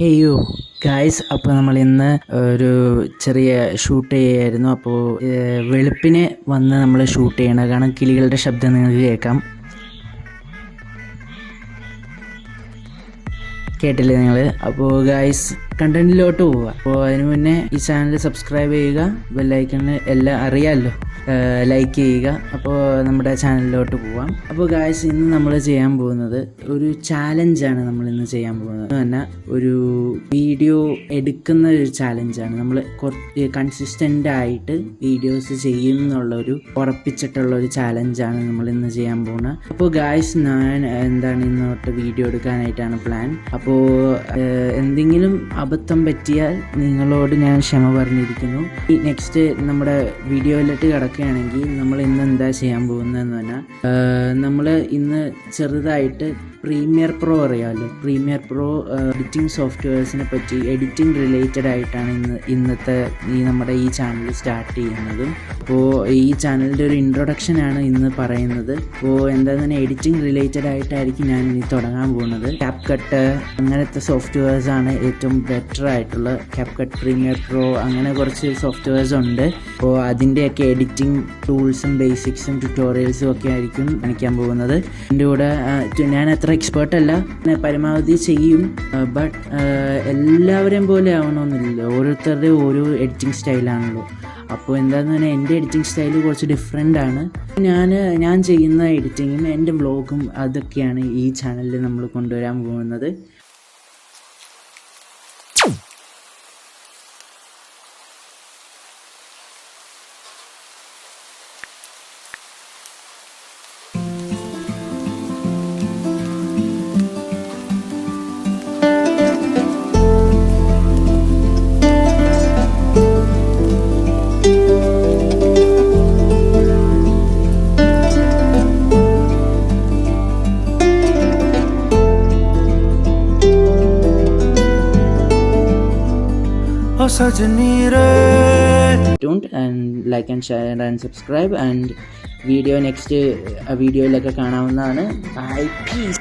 ഹേയോ guys, അപ്പോൾ നമ്മൾ ഇന്ന് ഒരു ചെറിയ ഷൂട്ട് ചെയ്യായിരുന്നു. അപ്പോൾ വെളുപ്പിനെ വന്ന് നമ്മൾ ഷൂട്ട് ചെയ്യണം. കാരണം കിളികളുടെ ശബ്ദം നിങ്ങൾക്ക് കേട്ടില്ലേ നിങ്ങൾ? അപ്പോൾ ഗായ്സ്, കണ്ടന്റിലോട്ട് പോവുക. അപ്പോൾ അതിനു മുന്നേ ഈ ചാനൽ സബ്സ്ക്രൈബ് ചെയ്യുക, ബെല്ലൈക്കണിൽ എല്ലാം അറിയാമല്ലോ, ലൈക്ക് ചെയ്യുക. അപ്പോൾ നമ്മുടെ ചാനലിലോട്ട് പോവാം. അപ്പോൾ ഗായ്സ്, ഇന്ന് നമ്മൾ ചെയ്യാൻ പോകുന്നത് ഒരു ചാലഞ്ചാണ്. നമ്മൾ ഇന്ന് ചെയ്യാൻ പോകുന്നത് തന്നെ ഒരു വീഡിയോ എടുക്കുന്ന ഒരു ചാലഞ്ചാണ്. നമ്മൾ കുറച്ച് കൺസിസ്റ്റൻ്റ് ആയിട്ട് വീഡിയോസ് ചെയ്യും എന്നുള്ളൊരു ഉറപ്പിച്ചിട്ടുള്ള ഒരു ചാലഞ്ചാണ് നമ്മൾ ഇന്ന് ചെയ്യാൻ പോകുന്നത്. അപ്പോൾ ഗായ്സ്, ഞാൻ എന്താണ് ഇന്നോട്ട് വീഡിയോ എടുക്കാനായിട്ടാണ് പ്ലാൻ. അപ്പോൾ എന്തെങ്കിലും അബദ്ധം പറ്റിയാൽ നിങ്ങളോട് ഞാൻ ക്ഷമ പറഞ്ഞിരിക്കുന്നു. ഈ നെക്സ്റ്റ് നമ്മുടെ വീഡിയോയിലോട്ട് കിടക്കുകയാണെങ്കിൽ നമ്മൾ ഇന്ന് എന്താ ചെയ്യാൻ പോകുന്നതെന്ന് പറഞ്ഞാൽ, നമ്മൾ ഇന്ന് ചെറുതായിട്ട് പ്രീമിയർ പ്രോ അറിയാമല്ലോ, പ്രീമിയർ പ്രോ എഡിറ്റിംഗ് സോഫ്റ്റ്വെയർസിനെ പറ്റി, എഡിറ്റിംഗ് റിലേറ്റഡ് ആയിട്ടാണ് ഇന്നത്തെ നമ്മുടെ ഈ ചാനൽ സ്റ്റാർട്ട് ചെയ്യുന്നത്. അപ്പോൾ ഈ ചാനലിൻ്റെ ഒരു ഇൻട്രൊഡക്ഷനാണ് ഇന്ന് പറയുന്നത്. അപ്പോൾ എന്താണെന്ന് എഡിറ്റിംഗ് റിലേറ്റഡ് ആയിട്ടായിരിക്കും ഞാൻ ഇനി തുടങ്ങാൻ പോകുന്നത്. CapCut അങ്ങനത്തെ സോഫ്റ്റ്വെയർസാണ് ഏറ്റവും ബെറ്റർ ആയിട്ടുള്ള. CapCut, പ്രീമിയർ പ്രോ, അങ്ങനെ കുറച്ച് സോഫ്റ്റ്വെയർസ് ഉണ്ട്. അപ്പോൾ അതിൻ്റെയൊക്കെ എഡിറ്റിംഗ് ടൂൾസും ബേസിക്സും ട്യൂട്ടോറിയൽസും ഒക്കെ ആയിരിക്കും കാണിക്കാൻ പോകുന്നത്. എൻ്റെ കൂടെ ഞാൻ അത്ര എക്സ്പേർട്ട് അല്ല, പരമാവധി ചെയ്യും. ബട്ട് എല്ലാവരെയും പോലെ ആവണമെന്നില്ല, ഓരോരുത്തരുടെയും ഓരോ എഡിറ്റിംഗ് സ്റ്റൈലാണല്ലോ. അപ്പോൾ എന്താണെന്ന് പറഞ്ഞാൽ എൻ്റെ എഡിറ്റിംഗ് സ്റ്റൈല് കുറച്ച് ഡിഫറെൻ്റ് ആണ്. ഞാൻ ചെയ്യുന്ന എഡിറ്റിങ്ങും എൻ്റെ വ്ളോഗും അതൊക്കെയാണ് ഈ ചാനലിൽ നമ്മൾ കൊണ്ടുവരാൻ പോകുന്നത്. Tuned and like and share and subscribe, and video next വീഡിയോയിലൊക്കെ കാണാവുന്നതാണ്. Bye, peace.